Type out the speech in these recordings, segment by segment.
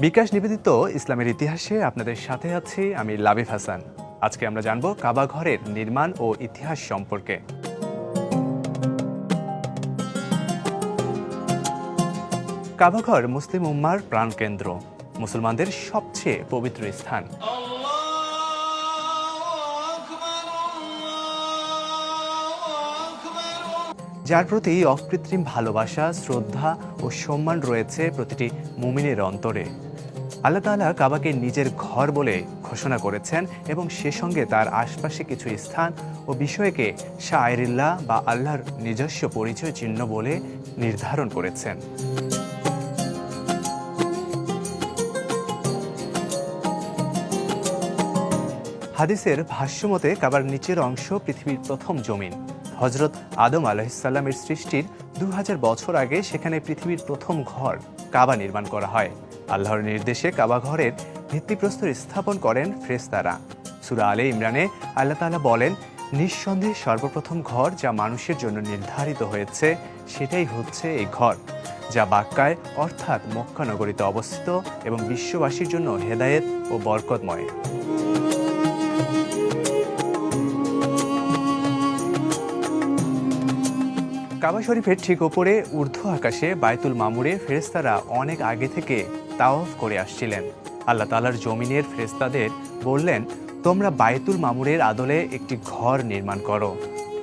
বিকাশ নিবেদিত ইসলামের ইতিহাসে আপনাদের সাথে আছি আমি লাবিব হাসান। আজকে আমরা জানব কাবা ঘরের নির্মাণ ও ইতিহাস সম্পর্কে। কাবা ঘর মুসলিম উম্মার প্রাণকেন্দ্র, মুসলমানদের সবচেয়ে পবিত্র স্থান। যার প্রতি অকৃত্রিম ভালোবাসা, শ্রদ্ধা ও সম্মান রয়েছে প্রতিটি মুমিনের অন্তরে। আল্লাহ তাআলা কাবাকে নিজের ঘর বলে ঘোষণা করেছেন এবং সে সঙ্গে তার আশপাশে কিছু স্থান ও বিষয়কে শায়রিল্লাহ বা আল্লাহর নিজস্ব পরিচয় চিহ্ন বলে নির্ধারণ করেছেন। হাদিসের ভাষ্যমতে কাবার নিচের অংশ পৃথিবীর প্রথম জমিন। হযরত আদম আলাইহিসসালামের সৃষ্টির ২০০০ বছর আগে সেখানে পৃথিবীর প্রথম ঘর কাবা নির্মাণ করা হয়। আল্লাহর নির্দেশে কাবা ঘরের ভিত্তিপ্রস্তর স্থাপন করেন ফেরেশতারা। সূরা আলে ইমরানে আল্লাহ তাআলা বলেন, নিঃসন্দেহে সর্বপ্রথম ঘর যা মানুষের জন্য নির্ধারিত হয়েছে সেটাই হচ্ছে এই ঘর, যা বাক্কায় অর্থাৎ মক্কা নগরীতে অবস্থিত এবং বিশ্ববাসীর জন্য হেদায়েত ও বরকতময়। কাবা শরীফের ঠিক ওপরে ঊর্ধ্ব আকাশে বায়তুল মামুরে ফেরেশতারা অনেক আগে থেকে তাওয়াফ করে আসছিলেন। আল্লাহ তাআলার জমিনের ফেরেশতাদের বললেন, তোমরা বায়তুল মামুরের আদলে একটি ঘর নির্মাণ করো।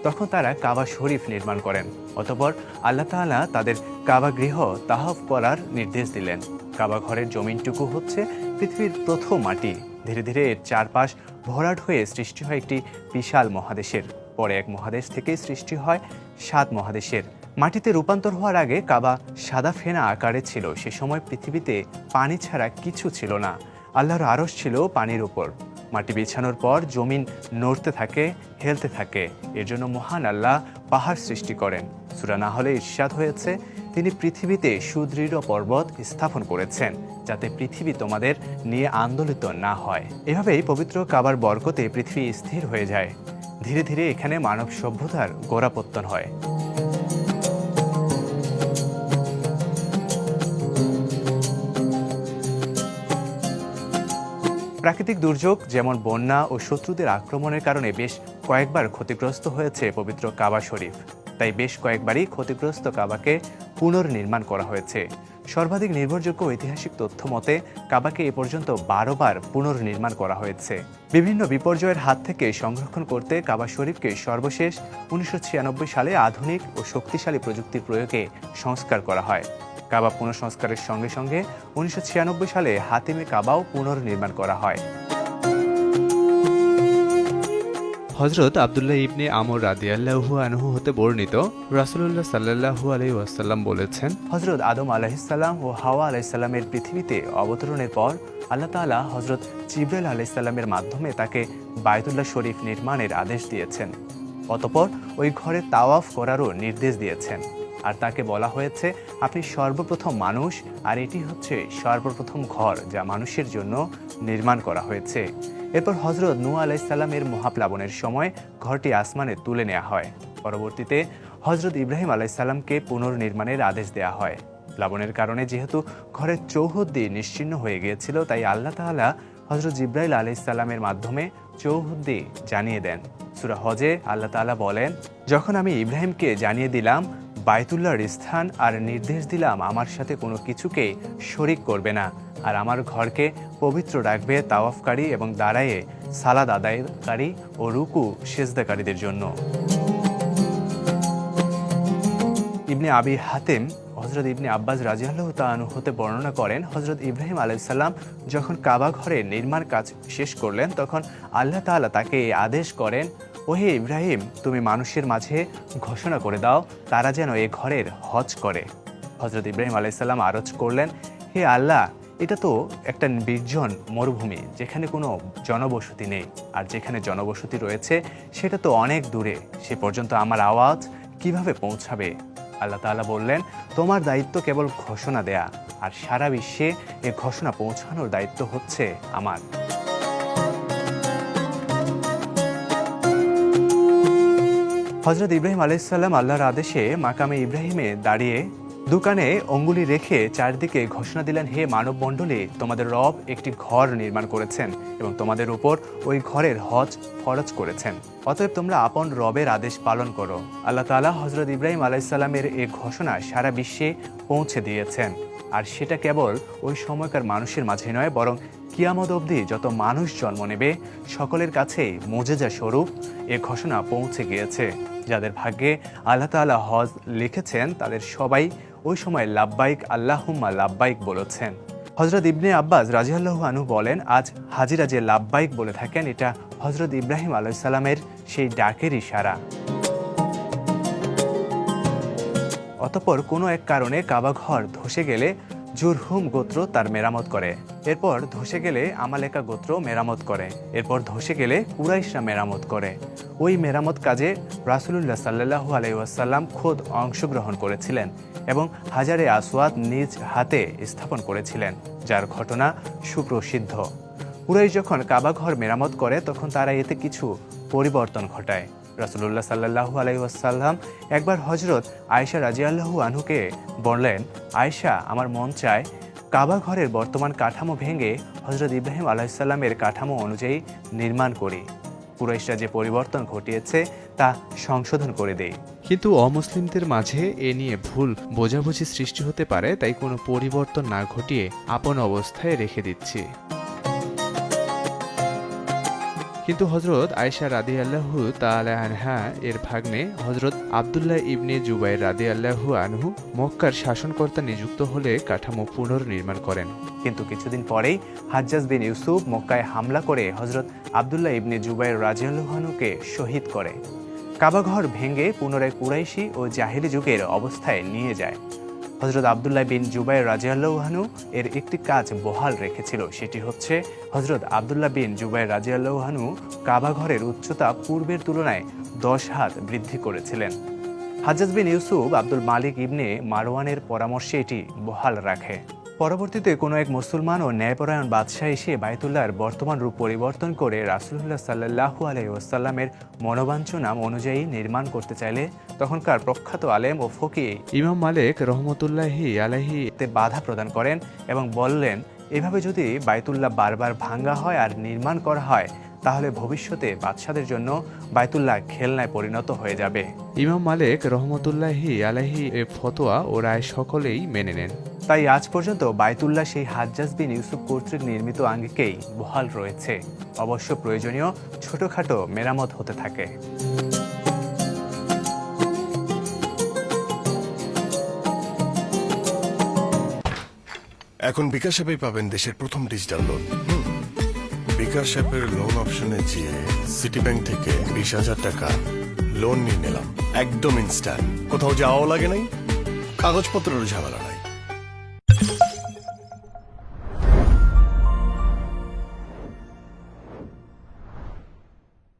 তখন তারা কাবা শরীফ নির্মাণ করেন। অতঃপর আল্লাহ তাআলা তাদের কাবা গৃহ তাওয়াফ করার নির্দেশ দিলেন। কাবা ঘরের জমিনটুকু হচ্ছে পৃথিবীর প্রথম মাটি। ধীরে ধীরে এর চারপাশ ভরাট হয়ে সৃষ্টি হয় একটি বিশাল মহাদেশের। পরে এক মহাদেশ থেকেই সৃষ্টি হয় ৭ মহাদেশের। মাটিতে রূপান্তর হওয়ার আগে কাবা সাদা ফেনা আকারে ছিল। সে সময় পৃথিবীতে পানি ছাড়া কিছু ছিল না। আল্লাহর আরশ ছিল পানির উপর। মাটি বিছানোর পর জমিন নড়তে থাকে, হেলতে থাকে। এর জন্য মহান আল্লাহ পাহাড় সৃষ্টি করেন। সূরা নাহলে ইরশাদ হয়েছে, তিনি পৃথিবীতে সুদৃঢ় পর্বত স্থাপন করেছেন যাতে পৃথিবী তোমাদের নিয়ে আন্দোলিত না হয়। এভাবেই পবিত্র কাবার বরকতে পৃথিবী স্থির হয়ে যায়। ধীরে ধীরে এখানে মানব সভ্যতার গোড়াপত্তন হয়। প্রাকৃতিক দুর্যোগ যেমন বন্যা ও শত্রুদের আক্রমণের কারণে বেশ কয়েকবার ক্ষতিগ্রস্ত হয়েছে পবিত্র কাবা শরীফ। তাই বেশ কয়েকবারই ক্ষতিগ্রস্ত কাবাকে পুনর্নির্মাণ করা হয়েছে। সর্বাধিক নির্ভরযোগ্য ঐতিহাসিক তথ্য মতে কাবাকে এ পর্যন্ত ১২ বার পুনর্নির্মাণ করা হয়েছে। বিভিন্ন বিপর্যয়ের হাত থেকে সংরক্ষণ করতে কাবা শরীফকে সর্বশেষ ১৯৯৬ সালে আধুনিক ও শক্তিশালী প্রযুক্তির প্রয়োগে সংস্কার করা হয়। কাবা পুনঃসংস্কারের সঙ্গে সঙ্গে ১৯৯৬ সালে হাতিমে কাবাও পুনর্নির্মাণ করা হয়। হযরত আব্দুল্লাহ ইবনে আমর রাদিয়াল্লাহু আনহু হতে বর্ণিত, রাসূলুল্লাহ সাল্লাল্লাহু আলাইহি ওয়াসাল্লাম বলেছেন, হযরত আদম আলাইহিস সালাম ও হাওয়া আলাইহিস সালামের পৃথিবীতে অবতরণের পর আল্লাহ তাআলা হযরত জিবরাইল আলাইহিস সালামের মাধ্যমে তাকে বায়তুল্লাহ শরীফ নির্মাণের আদেশ দিয়েছেন। অতঃপর ওই ঘরে তাওয়াফ করারও নির্দেশ দিয়েছেন। আর তাকে বলা হয়েছে, আপনি সর্বপ্রথম মানুষ, আর এটি হচ্ছে সর্বপ্রথম ঘর যা মানুষের জন্য নির্মাণ করা হয়েছে। এরপর হযরত নূহ আলাইহিস সালামের মহাপ্লাবনের সময় ঘরটি আসমানে তুলে নেওয়া হয়। পরবর্তীতে হযরত ইব্রাহিম আলাইহিস সালামকে পুনর্নির্মাণের আদেশ দেওয়া হয়। প্লাবনের কারণে যেহেতু ঘরের চৌহদ্দি নিশ্চিহ্ন হয়ে গিয়েছিল, তাই আল্লাহ তাআলা হযরত জিবরাইল আলাইহিস সালামের মাধ্যমে চৌহদ্দি জানিয়ে দেন। সূরা হজে আল্লাহ তাআলা বলেন, যখন আমি ইব্রাহিমকে জানিয়ে দিলাম বায়তুল্লাহর স্থান আর নির্দেশ দিলাম আমার সাথে কোনো কিছুকে শরিক করবে না, আর আমার ঘরকে পবিত্র রাখবে তাওয়াফকারী এবং দাঁড়ায়ে সালাদ আদায়কারী ও রুকু সেজদাকারীদের জন্য। ইবনে আবি হাতেম হযরত ইবনে আব্বাস রাদিয়াল্লাহু তাআলা আনহু হতে বর্ণনা করেন, হযরত ইব্রাহিম আলাইহিস সালাম যখন কাবা ঘরের নির্মাণ কাজ শেষ করলেন, তখন আল্লাহ তাআলা তাকে এই আদেশ করেন, ওহে ইব্রাহিম, তুমি মানুষের মাঝে ঘোষণা করে দাও তারা যেন এ ঘরের হজ করে। হযরত ইব্রাহিম আলাইহিস সালাম আরজ করলেন, হে আল্লাহ, এটা তো একটা নির্জন মরুভূমি যেখানে কোনো জনবসতি নেই, আর যেখানে জনবসতি রয়েছে সেটা তো অনেক দূরে, সে পর্যন্ত আমার আওয়াজ কিভাবে পৌঁছাবে? আল্লাহ তাআলা বললেন, তোমার দায়িত্ব কেবল ঘোষণা দেয়া, আর সারা বিশ্বে এ ঘোষণা পৌঁছানোর দায়িত্ব হচ্ছে আমার। হযরত ইব্রাহিম আলাইহিস সালাম আল্লাহর আদেশে মাকামে ইব্রাহিমে দাঁড়িয়ে দোকানে অঙ্গুলি রেখে চারদিকে ঘোষণা দিলেন, হে মানব মণ্ডলী, তোমাদের রব একটি ঘর নির্মাণ করেছেন এবং তোমাদের উপর ওই ঘরের হজ ফরজ করেছেন। অতএব তোমরা আপন রবের আদেশ পালন করো। আল্লাহ তাআলা হযরত ইব্রাহিম আলাইহিসসালামের এই ঘোষণা সারা বিশ্বে পৌঁছে দিয়েছেন। আর সেটা কেবল ওই সময়কার মানুষের মাঝে নয়, বরং কিয়ামত অবধি যত মানুষ জন্ম নেবে সকলের কাছেই মুজিজা স্বরূপ এ ঘোষণা পৌঁছে গিয়েছে। যাদের ভাগ্যে আল্লাহ তাআলা হজ লিখেছেন তাদের সবাই ওই সময় লাব্বাইক আল্লাহুম্মা লাব্বাইক বলেছেন। হযরত ইবনে আব্বাস রাদিয়াল্লাহু আনহু বলেন, আজ হাজিরা যে লাব্বাইক বলে থাকেন এটা হযরত ইব্রাহিম আলাইহিস সালামের সেই ডাকের ইশারা। অতঃপর কোনো এক কারণে কাবা ঘর ধসে গেলে জুরহুম গোত্র তার মেরামত করে, এরপর ধসে গেলে আমালেকা গোত্র মেরামত করে, এরপর ধসে গেলে কুরাইশরা মেরামত করে। ওই মেরামত কাজে রাসূলুল্লাহ সাল্লাল্লাহু আলাইহি ওয়াসাল্লাম খোদ অংশগ্রহণ করেছিলেন এবং হাজারে আসওয়াদ নিজ হাতে স্থাপন করেছিলেন, যার ঘটনা সুপ্রসিদ্ধ। কুরাইশ যখন কাবা ঘর মেরামত করে তখন তারা এতে কিছু পরিবর্তন ঘটায়। রাসূলুল্লাহ সাল্লাল্লাহু আলাইহি ওয়াসাল্লাম একবার হযরত আয়েশা রাদিয়াল্লাহু আনহুকে বললেন, আয়েশা, আমার মন চায় কাবা ঘরের বর্তমান কাঠামো ভেঙে হযরত ইব্রাহিম আলাইহিস সালামের কাঠামো অনুযায়ী নির্মাণ করি। কুরাইশরা যে পরিবর্তন ঘটিয়েছে তা সংশোধন করে দেই। কিন্তু অমুসলিমদের মাঝে এ নিয়ে ভুল বোঝাবুঝি সৃষ্টি হতে পারে, তাই কোনো পরিবর্তন না ঘটিয়ে আপন অবস্থায় রেখে দিচ্ছি। কিন্তু হযরত আয়েশা রাদিয়াল্লাহু তাআলা আনহা এর ভাগ্নে হযরত আব্দুল্লাহ ইবনে জুবাইর রাদিয়াল্লাহু আনহু মক্কার শাসনকর্তা নিযুক্ত হলে কাঠামো পুনর্নির্মাণ করেন। কিন্তু কিছুদিন পরেই হাজ্জাজ বিন ইউসুফ মক্কায় হামলা করে হযরত আব্দুল্লাহ ইবনে জুবাইর রাদিয়াল্লাহু আনহুকে শহীদ করে। কাবাঘর ভেঙে পুনরায় কুরাইশি ও জাহেলি যুগের অবস্থায় নিয়ে যায়। হযরত আব্দুল্লাহ বিন জুবাইর রাদিয়াল্লাহু আনহু এর একটি কাজ বহাল রেখেছিল, সেটি হচ্ছে হযরত আব্দুল্লাহ বিন জুবাইর রাদিয়াল্লাহু আনহু কাবা ঘরের উচ্চতা পূর্বের তুলনায় 10 হাত বৃদ্ধি করেছিলেন। হাজ্জাজ বিন ইউসুফ আব্দুল মালিক ইবনে মারওয়ানের পরামর্শে এটি বহাল রাখে। পরবর্তীতে কোনো এক মুসলমান ও ন্যায়পরায়ণ বাদশাহ এসে বায়তুল্লাহর বর্তমান রূপ পরিবর্তন করে রাসূলুল্লাহ সাল্লাল্লাহু আলাইহি ওয়াসাল্লামের মনোবাঞ্ছনা অনুযায়ী নির্মাণ করতে চাইলে তখনকার প্রখ্যাত আলেম ও ফকিহ ইমাম মালিক রহমতুল্লাহি আলাইহি এতে বাধা প্রদান করেন এবং বললেন, এভাবে যদি বায়তুল্লাহ বারবার ভাঙ্গা হয় আর নির্মাণ করা হয় তাহলে ভবিষ্যতে বাদশাদের জন্য বায়তুল্লাহ খেলনায় পরিণত হয়ে যাবে। ইমাম মালিক রহমতুল্লাহি আলাইহি এ ফতোয়া ও রায় সকলেই মেনে নেন। তাই আজ পর্যন্ত বায়তুল্লাহ সেই হাজ্জাজ বিন ইউসুফ কর্তৃক নির্মিত আঙ্গিকেই বহাল রয়েছে। অবশ্য প্রয়োজনীয় ছোটখাটো মেরামত হতে থাকে। এখন বিকাশ অ্যাপে পাবেন দেশের প্রথম ডিজিটাল লোন। বিকাশ অ্যাপের লোন অপশনে গিয়ে সিটি ব্যাংক থেকে 20,000 টাকা লোন নিয়ে নিলাম, একদম ইনস্ট্যান্ট। কোথাও যাওয়াও লাগে নাই, কাগজপত্রের ঝামেলা নাই।